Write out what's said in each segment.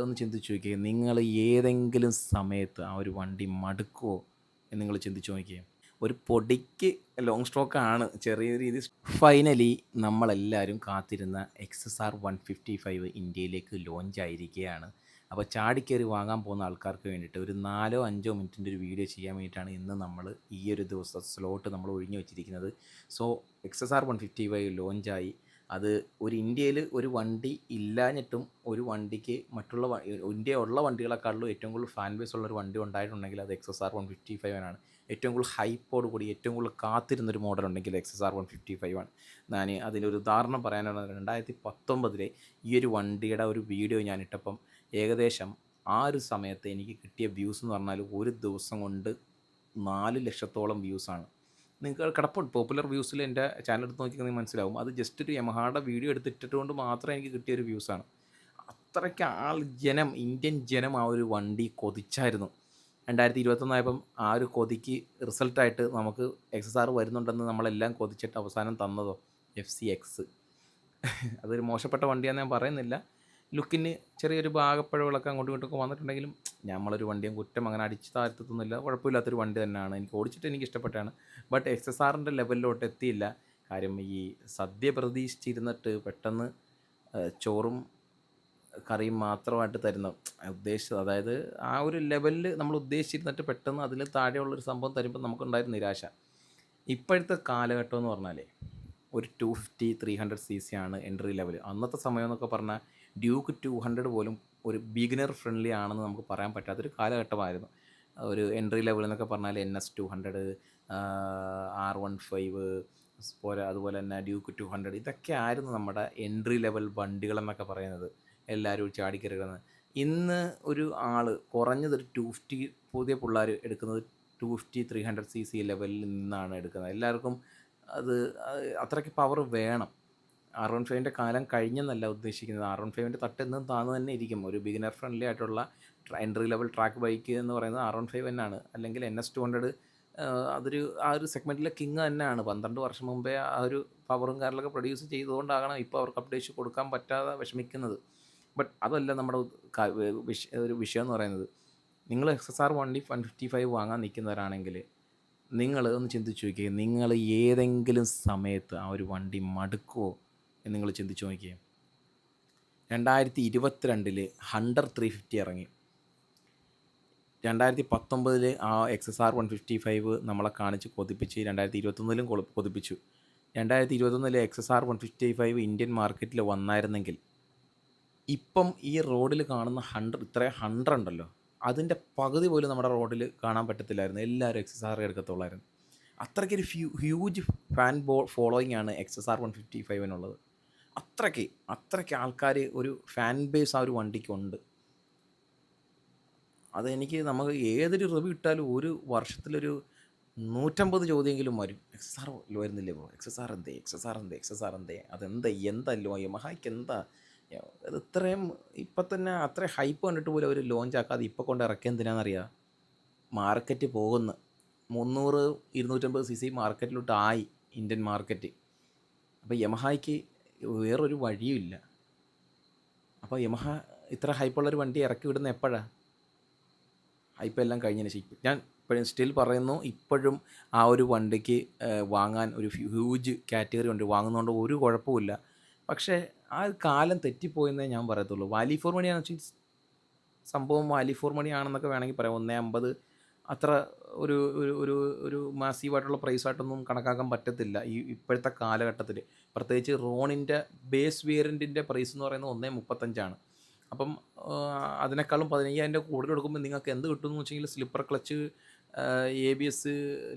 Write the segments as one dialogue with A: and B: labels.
A: ഒന്ന് ചിന്തിച്ച് നോക്കിയേ. നിങ്ങൾ ഏതെങ്കിലും സമയത്ത് ആ ഒരു വണ്ടി മടുക്കുവോ എന്ന് നിങ്ങൾ ചിന്തിച്ച് നോക്കിയേ. ഒരു പൊടിക്ക് ലോങ് സ്ട്രോക്കാണ് ചെറിയ രീതി. ഫൈനലി നമ്മളെല്ലാവരും കാത്തിരുന്ന XSR 155 ഇന്ത്യയിലേക്ക് ലോഞ്ച് ആയിരിക്കുകയാണ്. അപ്പോൾ ചാടിക്കേറി വാങ്ങാൻ പോകുന്ന ആൾക്കാർക്ക് വേണ്ടിയിട്ട് ഒരു 4-5 മിനിറ്റിൻ്റെ ഒരു വീഡിയോ ചെയ്യാൻ വേണ്ടിയിട്ടാണ് ഇന്ന് നമ്മൾ ഈ ഒരു ദിവസം സ്ലോട്ട് നമ്മൾ ഒഴിഞ്ഞു വെച്ചിരിക്കുന്നത്. So XSR 155 ലോഞ്ചായി. അത് ഒരു ഇന്ത്യയിൽ ഒരു വണ്ടി ഇല്ലാഞ്ഞിട്ടും ഒരു വണ്ടിക്ക് മറ്റുള്ള ഇന്ത്യയുള്ള വണ്ടികളെക്കാളും ഏറ്റവും കൂടുതൽ ഫാൻ ബേസ് ഉള്ളൊരു വണ്ടി ഉണ്ടായിട്ടുണ്ടെങ്കിൽ അത് XSR 155 ആണ്. ഏറ്റവും കൂടുതൽ ഹൈപ്പോട് കൂടി ഏറ്റവും കൂടുതൽ കാത്തിരുന്നൊരു മോഡൽ ഉണ്ടെങ്കിൽ XSR 155 ആണ്. ഞാൻ അതിനൊരു ഉദാഹരണം പറയാനാണ് 2019 ഈ ഒരു വണ്ടിയുടെ ഒരു വീഡിയോ ഞാൻ ഇട്ടപ്പം ഏകദേശം ആ ഒരു സമയത്ത് എനിക്ക് കിട്ടിയ വ്യൂസ് എന്ന് പറഞ്ഞാൽ ഒരു ദിവസം കൊണ്ട് 4 ലക്ഷത്തോളം വ്യൂസാണ്. നിങ്ങൾക്ക് കിടപ്പുണ്ട് പോപ്പുലർ വ്യൂസിൽ എൻ്റെ ചാനൽ എടുത്ത് നോക്കിയാൽ നിങ്ങൾക്ക് മനസ്സിലാവും. അത് ജസ്റ്റ് ഒരു യമഹയുടെ വീഡിയോ എടുത്തിട്ടിട്ട് കൊണ്ട് മാത്രമേ എനിക്ക് കിട്ടിയൊരു വ്യൂസാണ്. അത്രയ്ക്ക് ജനം, ഇന്ത്യൻ ജനം ആ ഒരു വണ്ടി കൊതിച്ചായിരുന്നു. 2021 ആയപ്പം ആ ഒരു കൊതിക്ക് റിസൾട്ടായിട്ട് നമുക്ക് XSR വരുന്നുണ്ടെന്ന് നമ്മളെല്ലാം കൊതിച്ചിട്ട് അവസാനം തന്നതോ FCX. അതൊരു മോശപ്പെട്ട വണ്ടിയാണെന്ന് ഞാൻ പറയുന്നില്ല. ലുക്കിന് ചെറിയൊരു ഭാഗപ്പിഴവുകളൊക്കെ അങ്ങോട്ടും ഇങ്ങോട്ടൊക്കെ വന്നിട്ടുണ്ടെങ്കിലും നമ്മളൊരു വണ്ടിയും കുറ്റം അങ്ങനെ അടിച്ച് താഴ്ത്തൊന്നുമില്ല. കുഴപ്പമില്ലാത്തൊരു വണ്ടി തന്നെയാണ്. എനിക്ക് ഓടിച്ചിട്ട് എനിക്ക് ഇഷ്ടപ്പെട്ടാണ്. ബട്ട് XSRൻ്റെ ലെവലിലോട്ട് എത്തിയില്ല. കാര്യം ഈ സദ്യ പ്രതീക്ഷിച്ചിരുന്നിട്ട് പെട്ടെന്ന് ചോറും കറിയും മാത്രമായിട്ട് തരുന്ന ഉദ്ദേശിച്ചത്, അതായത് ആ ഒരു ലെവലിൽ നമ്മൾ ഉദ്ദേശിച്ചിരുന്നിട്ട് പെട്ടെന്ന് അതിൽ താഴെയുള്ളൊരു സംഭവം തരുമ്പോൾ നമുക്കുണ്ടായിരുന്ന നിരാശ. ഇപ്പോഴത്തെ കാലഘട്ടം എന്ന് പറഞ്ഞാൽ ഒരു 250-300 CC ആണ് എൻട്രി ലെവൽ. അന്നത്തെ സമയം എന്നൊക്കെ പറഞ്ഞാൽ ഡ്യൂക്ക് 200 പോലും ഒരു ബിഗിനർ ഫ്രണ്ട്ലി ആണെന്ന് നമുക്ക് പറയാൻ പറ്റാത്തൊരു കാലഘട്ടമായിരുന്നു. ഒരു എൻട്രി ലെവൽ എന്നൊക്കെ പറഞ്ഞാൽ NS 200, R15 പോരാ, അതുപോലെ തന്നെ ഡ്യൂക്ക് 200, ഇതൊക്കെ ആയിരുന്നു നമ്മുടെ എൻട്രി ലെവൽ വണ്ടികളെന്നൊക്കെ പറയുന്നത്. എല്ലാവരും ചാടിക്കയറുന്നത്. ഇന്ന് ഒരു ആൾ കുറഞ്ഞതൊരു 250, പുതിയ പിള്ളേർ എടുക്കുന്നത് 250-300 CC ലെവലിൽ നിന്നാണ് എടുക്കുന്നത്. എല്ലാവർക്കും അത് അത്രയ്ക്ക് പവർ വേണം. R15 കാലം കഴിഞ്ഞെന്നല്ല ഉദ്ദേശിക്കുന്നത്. R15 തട്ടെന്നും താന്ന് തന്നെ ഇരിക്കും. ഒരു ബിഗിനർ ഫ്രണ്ട്ലി ആയിട്ടുള്ള എൻട്രി ലെവൽ ട്രാക്ക് ബൈക്ക് എന്ന് പറയുന്നത് R15 തന്നെയാണ്. അല്ലെങ്കിൽ NS 200 അതൊരു ആ ഒരു സെഗ്മെൻറ്റിലെ കിങ് തന്നെയാണ്. 12 വർഷം മുമ്പേ ആ ഒരു പവറും കാര്യങ്ങളൊക്കെ പ്രൊഡ്യൂസ് ചെയ്തുകൊണ്ടാകണം ഇപ്പോൾ അവർക്ക് അപ്ഡേറ്റ് കൊടുക്കാൻ പറ്റാതെ വിഷമിക്കുന്നത്. ബട്ട് അതല്ല നമ്മുടെ ഒരു വിഷയം എന്ന് പറയുന്നത്. നിങ്ങൾ XSR 155 വാങ്ങാൻ നിൽക്കുന്നവരാണെങ്കിൽ നിങ്ങൾ ഒന്ന് ചിന്തിച്ച് നോക്കിയേ. നിങ്ങൾ ഏതെങ്കിലും സമയത്ത് ആ ഒരു വണ്ടി മടുക്കുമോ എന്ന് നിങ്ങൾ ചിന്തിച്ച് നോക്കിയേ. 2022 ഹണ്ടർ 350 ഇറങ്ങി. 2019 ആ XSR 155 നമ്മളെ കാണിച്ച് കൊതിപ്പിച്ച് 2021 കൊതിപ്പിച്ചു. 2021 XSR 155 ഇന്ത്യൻ മാർക്കറ്റിൽ വന്നായിരുന്നെങ്കിൽ ഇപ്പം ഈ റോഡിൽ കാണുന്ന ഇത്രയും 100 ഉണ്ടല്ലോ, അതിൻ്റെ പകുതി പോലും നമ്മുടെ റോഡിൽ കാണാൻ പറ്റത്തില്ലായിരുന്നു. എല്ലാവരും XSR എടുക്കത്തുള്ളായിരുന്നു. അത്രയ്ക്കൊരു ഹ്യൂജ് ഫോളോയിങ് ആണ് XSR 155 അത്രയ്ക്ക് ആൾക്കാർ, ഒരു ഫാൻ ബേസ് ആ ഒരു വണ്ടിക്കുണ്ട്. അതെനിക്ക് നമുക്ക് ഏതൊരു റിവ്യൂ ഇട്ടാലും ഒരു വർഷത്തിലൊരു 150 ചോദ്യമെങ്കിലും വരും. XSR വരുന്നില്ലേ ബ്രോ, XSR എന്തേ, എന്തല്ലോ യമഹായ്ക്ക് എന്താ അത് ഇത്രയും. ഇപ്പം തന്നെ അത്രയും ഹൈപ്പ് കണ്ടിട്ട് പോലും അവർ ലോഞ്ച് ആക്കാതെ ഇപ്പം കൊണ്ട് ഇറക്കിയ എന്തിനാണെന്നറിയാം. മാർക്കറ്റ് പോകുന്നു 300-250 CC മാർക്കറ്റിലോട്ടായി ഇന്ത്യൻ മാർക്കറ്റ്. അപ്പോൾ യമഹായ്ക്ക് വേറൊരു വഴിയുമില്ല. അപ്പോൾ യമഹ ഇത്ര ഹൈപ്പുള്ളൊരു വണ്ടി ഇറക്കി വിടുന്ന എപ്പോഴാണ്? ഹൈപ്പ് എല്ലാം കഴിഞ്ഞതിന് ശേഷം. ഞാൻ ഇപ്പോഴും സ്റ്റിൽ പറയുന്നു, ഇപ്പോഴും ആ ഒരു വണ്ടിക്ക് വാങ്ങാൻ ഒരു ഹ്യൂജ് കാറ്റഗറി ഉണ്ട്. വാങ്ങുന്നതുകൊണ്ട് ഒരു കുഴപ്പമില്ല. പക്ഷേ ആ കാലം തെറ്റിപ്പോയെന്നേ ഞാൻ പറയത്തുള്ളൂ. വാല്യൂ ഫോർ മണിയാണെന്ന് വെച്ചാൽ സംഭവം വാല്യൂ ഫോർ മണി ആണെന്നൊക്കെ വേണമെങ്കിൽ പറയാം. 150 അത്ര ഒരു ഒരു ഒരു ഒരു മാസീവായിട്ടുള്ള പ്രൈസായിട്ടൊന്നും കണക്കാക്കാൻ പറ്റത്തില്ല ഇപ്പോഴത്തെ കാലഘട്ടത്തിൽ. പ്രത്യേകിച്ച് റോണിൻ്റെ ബേസ് വേരിയൻറ്റിൻ്റെ പ്രൈസ് എന്ന് പറയുന്നത് 135 അപ്പം അതിനേക്കാളും 15,000 കൂടുതൽ കൊടുക്കുമ്പോൾ നിങ്ങൾക്ക് എന്ത് കിട്ടുമെന്ന് വെച്ചെങ്കിൽ slipper clutch, ABS,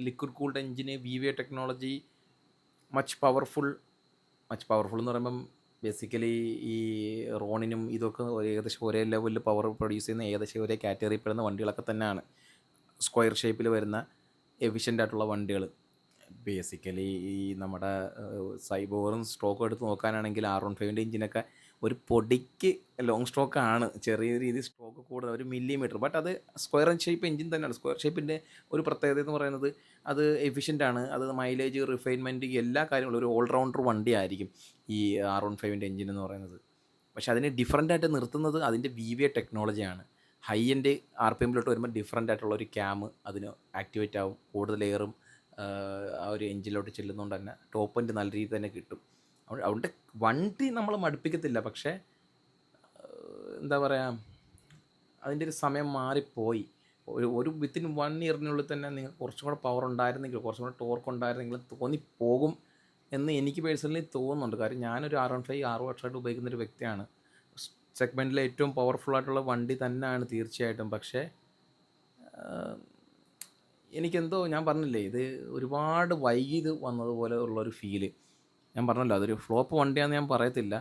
A: liquid cooled engine, VVA technology, much powerful എന്ന് പറയുമ്പം ബേസിക്കലി ഈ റോണിനും ഇതൊക്കെ ഏകദേശം ഒരേ ലെവലിൽ പവർ പ്രൊഡ്യൂസ് ചെയ്യുന്ന ഏകദേശം ഒരേ കാറ്റഗറിയിൽ പെടുന്ന വണ്ടികളൊക്കെ തന്നെയാണ്. സ്ക്വയർ ഷേപ്പിൽ വരുന്ന എഫിഷ്യൻ്റ് ആയിട്ടുള്ള വണ്ടികൾ. ബേസിക്കലി ഈ നമ്മുടെ സൈബോറും സ്ട്രോക്കും എടുത്ത് നോക്കാനാണെങ്കിൽ R15 എഞ്ചിനൊക്കെ ഒരു പൊടിക്ക് ലോങ് സ്ട്രോക്കാണ്. ചെറിയ രീതിയിൽ സ്ട്രോക്ക് കൂടുതൽ, 1 മില്ലിമീറ്റർ. ബട്ട് അത് സ്ക്വയർ ഷേപ്പ് എഞ്ചിൻ തന്നെയാണ്. സ്ക്വയർ ഷേപ്പിൻ്റെ ഒരു പ്രത്യേകത എന്ന് പറയുന്നത് അത് എഫിഷ്യൻ്റ് ആണ്. അത് മൈലേജ്, റിഫൈൻമെൻറ്റ്, എല്ലാ കാര്യങ്ങളും ഒരു ഓൾറൗണ്ടർ വണ്ടി ആയിരിക്കും ഈ R15 എഞ്ചിൻ എന്ന് പറയുന്നത്. പക്ഷേ അതിനെ ഡിഫറൻ്റായിട്ട് നിർത്തുന്നത് അതിൻ്റെ VVA ടെക്നോളജിയാണ്. ഹൈ എൻഡ് RPMലോട്ട് വരുമ്പോൾ ഡിഫറൻ്റ് ആയിട്ടുള്ള ഒരു ക്യാം അതിന് ആക്ടിവേറ്റ് ആവും. കൂടുതൽ എയറും ആ ഒരു എഞ്ചിനിലോട്ട് ചെല്ലുന്നതുകൊണ്ട് തന്നെ ടോപ്പ് എൻഡ് നല്ല രീതിയിൽ തന്നെ കിട്ടും. അതുകൊണ്ട് വണ്ടി നമ്മൾ മടുപ്പിക്കത്തില്ല. പക്ഷേ എന്താ പറയുക, അതിൻ്റെ ഒരു സമയം മാറിപ്പോയി. ഒരു വിത്തിൻ 1 ഇയറിനുള്ളിൽ തന്നെ നിങ്ങൾക്ക് കുറച്ചും കൂടെ പവർ ഉണ്ടായിരുന്നെങ്കിൽ, കുറച്ചും കൂടെ ടോർക്ക് ഉണ്ടായിരുന്നെങ്കിൽ തോന്നിപ്പോകും എന്ന് എനിക്ക് പേഴ്സണലി തോന്നുന്നുണ്ട്. കാര്യം ഞാനൊരു R15 6 വർഷമായിട്ട് ഉപയോഗിക്കുന്നൊരു വ്യക്തിയാണ്. സെഗ്മെൻറ്റിലെ ഏറ്റവും പവർഫുൾ ആയിട്ടുള്ള വണ്ടി തന്നെയാണ് തീർച്ചയായിട്ടും. പക്ഷേ എനിക്കെന്തോ, ഞാൻ പറഞ്ഞില്ലേ, ഇത് ഒരുപാട് വൈകി ഇത് വന്നതുപോലെ ഉള്ളൊരു ഫീല്. ഞാൻ പറഞ്ഞല്ലോ, അതൊരു ഫ്ലോപ്പ് വണ്ടിയാണെന്ന് ഞാൻ പറയത്തില്ല.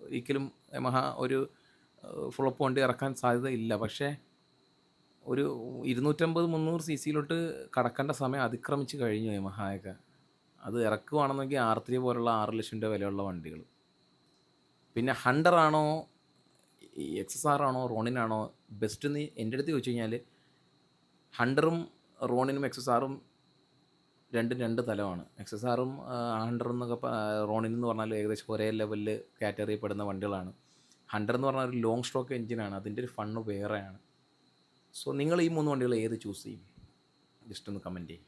A: ഒരിക്കലും യമഹ ഒരു ഫ്ലോപ്പ് വണ്ടി ഇറക്കാൻ സാധ്യതയില്ല. പക്ഷേ ഒരു 250-300 CCയിലോട്ട് കടക്കേണ്ട സമയം അതിക്രമിച്ച് കഴിഞ്ഞു യമഹയൊക്കെ. അത് ഇറക്കുവാണെന്നെങ്കിൽ R3 പോലുള്ള 6 ലക്ഷം രൂപ വിലയുള്ള വണ്ടികൾ. പിന്നെ ഹണ്ടർ ആണോ XSR ആണോ റോണിനാണോ ബെസ്റ്റ് എന്ന് എൻ്റെ അടുത്ത് ചോദിച്ചു കഴിഞ്ഞാൽ, ഹണ്ടറും റോണിനും XSRും രണ്ടും രണ്ട് തലമാണ്. XSRും ഹണ്ടറും എന്നൊക്കെ റോണിൻ എന്ന് പറഞ്ഞാൽ ഏകദേശം ഒരേ ലെവലിൽ കാറ്റഗറിയിൽ പെടുന്ന വണ്ടികളാണ്. ഹണ്ടർ എന്ന് പറഞ്ഞാൽ ഒരു ലോങ് സ്ട്രോക്ക് എഞ്ചിനാണ്. അതിൻ്റെ ഒരു ഫണ്ണ് വേറെയാണ്. സോ നിങ്ങൾ ഈ 3 വണ്ടികൾ ഏത് ചൂസ് ചെയ്യും? ജസ്റ്റ് ഒന്ന് കമൻറ്റ് ചെയ്യും.